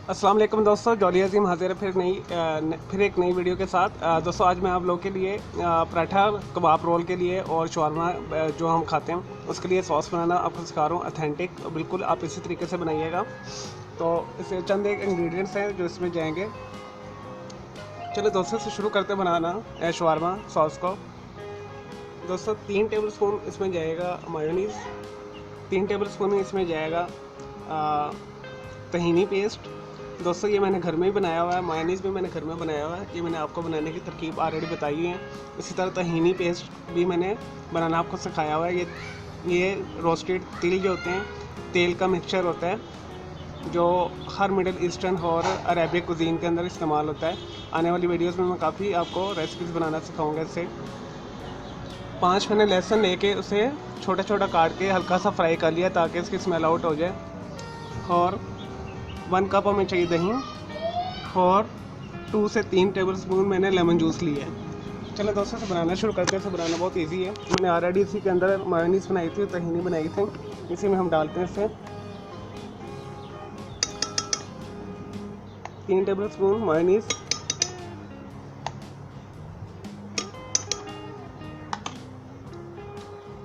अस्सलाम वालेकुम दोस्तों, जॉली अजीम हाजिर है फिर एक नई वीडियो के साथ। दोस्तों आज मैं आप लोगों के लिए पराठा कबाब रोल के लिए और शवारमा जो हम खाते हैं उसके लिए सॉस बनाना आपको सिखा रहा हूँ। अथेंटिक बिल्कुल आप इसी तरीके से बनाइएगा। तो इसे चंद एक इंग्रेडिएंट्स हैं जो इसमें जाएंगे। चलो दोस्तों से शुरू करते बनाना शवारमा सॉस को। दोस्तों 3 टेबल स्पून इसमें जाएगा मायोनीज़, 3 टेबल स्पून इसमें जाएगा तहीनी पेस्ट। दोस्तों ये मैंने घर में ही बनाया हुआ है, मायोनीज़ भी मैंने घर में बनाया हुआ है। ये मैंने आपको बनाने की तरकीब ऑलरेडी बताई हुई है। इसी तरह तहीनी पेस्ट भी मैंने बनाना आपको सिखाया हुआ है। ये रोस्टेड तिल जो होते हैं, तेल का मिक्सचर होता है जो हर मिडिल ईस्टर्न और अरेबिक कुजीन के अंदर इस्तेमाल होता है। आने वाली वीडियोज़ में मैं काफ़ी आपको रेसिपीज़ बनाना सिखाऊँगा इससे। 5 मैंने लहसुन लेके उसे छोटा छोटा काट के हल्का सा फ्राई कर लिया ताकि इसकी स्मेल आउट हो जाए। और 1 कप हमें चाहिए दही और 2 से 3 टेबल स्पून मैंने लेमन जूस लिया है। चलो दोस्तों से बनाना शुरू करते हैं। इसे बनाना बहुत इजी है। मैंने ऑलरेडी इसी के अंदर मायोनीज़ बनाई थी, तहीनी बनाई थी। इसी में हम डालते हैं इसे 3 tablespoon mayonnaise,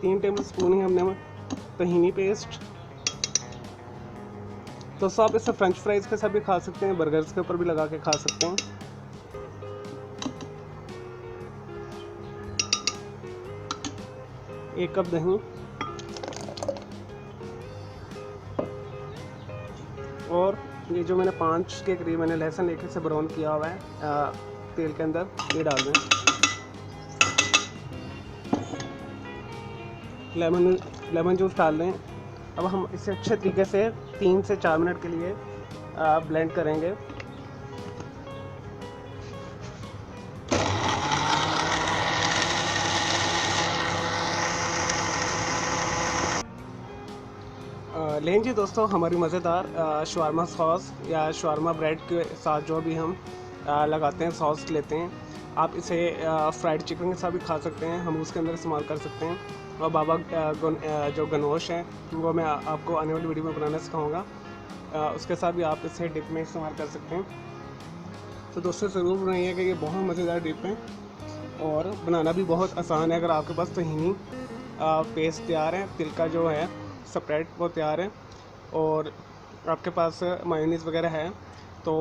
3 tablespoon ही हमने तहीनी पेस्ट। तो आप इसे फ्रेंच फ्राइज़ के साथ भी खा सकते हैं, बर्गर्स के ऊपर भी लगा के खा सकते हैं। एक कप दही और ये जो मैंने 5 के करीब मैंने लहसुन लेके से ब्राउन किया हुआ है तेल के अंदर, ये डाल दें। लेमन जूस डाल दें। अब हम इसे अच्छे तरीके से 3 से 4 मिनट के लिए ब्लेंड करेंगे। लें जी दोस्तों, हमारी मज़ेदार शवारमा सॉस या शवारमा ब्रेड के साथ जो भी हम लगाते हैं सॉस लेते हैं, आप इसे फ्राइड चिकन के साथ भी खा सकते हैं, हम उसके अंदर इस्तेमाल कर सकते हैं। और बाबा जो गनोश है वो मैं आपको आने वाली वीडियो में बनाना सिखाऊंगा, उसके साथ भी आप इसे डिप में इस्तेमाल कर सकते हैं। तो दोस्तों ज़रूर बनाइए कि ये बहुत मज़ेदार डिप है और बनाना भी बहुत आसान है। अगर आपके पास तहीनी पेस्ट तैयार है, तिल का जो है सेपरेट वो तैयार है और आपके पास मायोनीज़ वगैरह है तो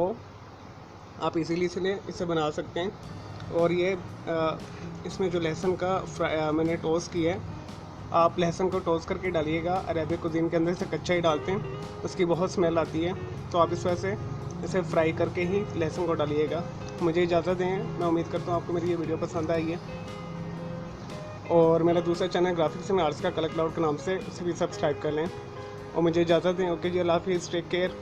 आप इजीली इसे बना सकते हैं। और ये इसमें जो लहसुन का मैंने टोस्ट किया है, आप लहसुन को टोस्ट करके डालिएगा। अरेबिक कुजीन के अंदर से कच्चा ही डालते हैं, उसकी बहुत स्मेल आती है, तो आप इस वजह से इसे फ्राई करके ही लहसुन को डालिएगा। मुझे इजाज़त दें, मैं उम्मीद करता हूँ आपको मेरी ये वीडियो पसंद आई है। और मेरा दूसरा चैनल ग्राफिक्स में आर्ट्स का कलर क्लाउड के नाम से, उसे भी सब्सक्राइब कर लें। और मुझे इजाज़त दें। ओके जी, अल्लाह हाफिज़, टेक केयर।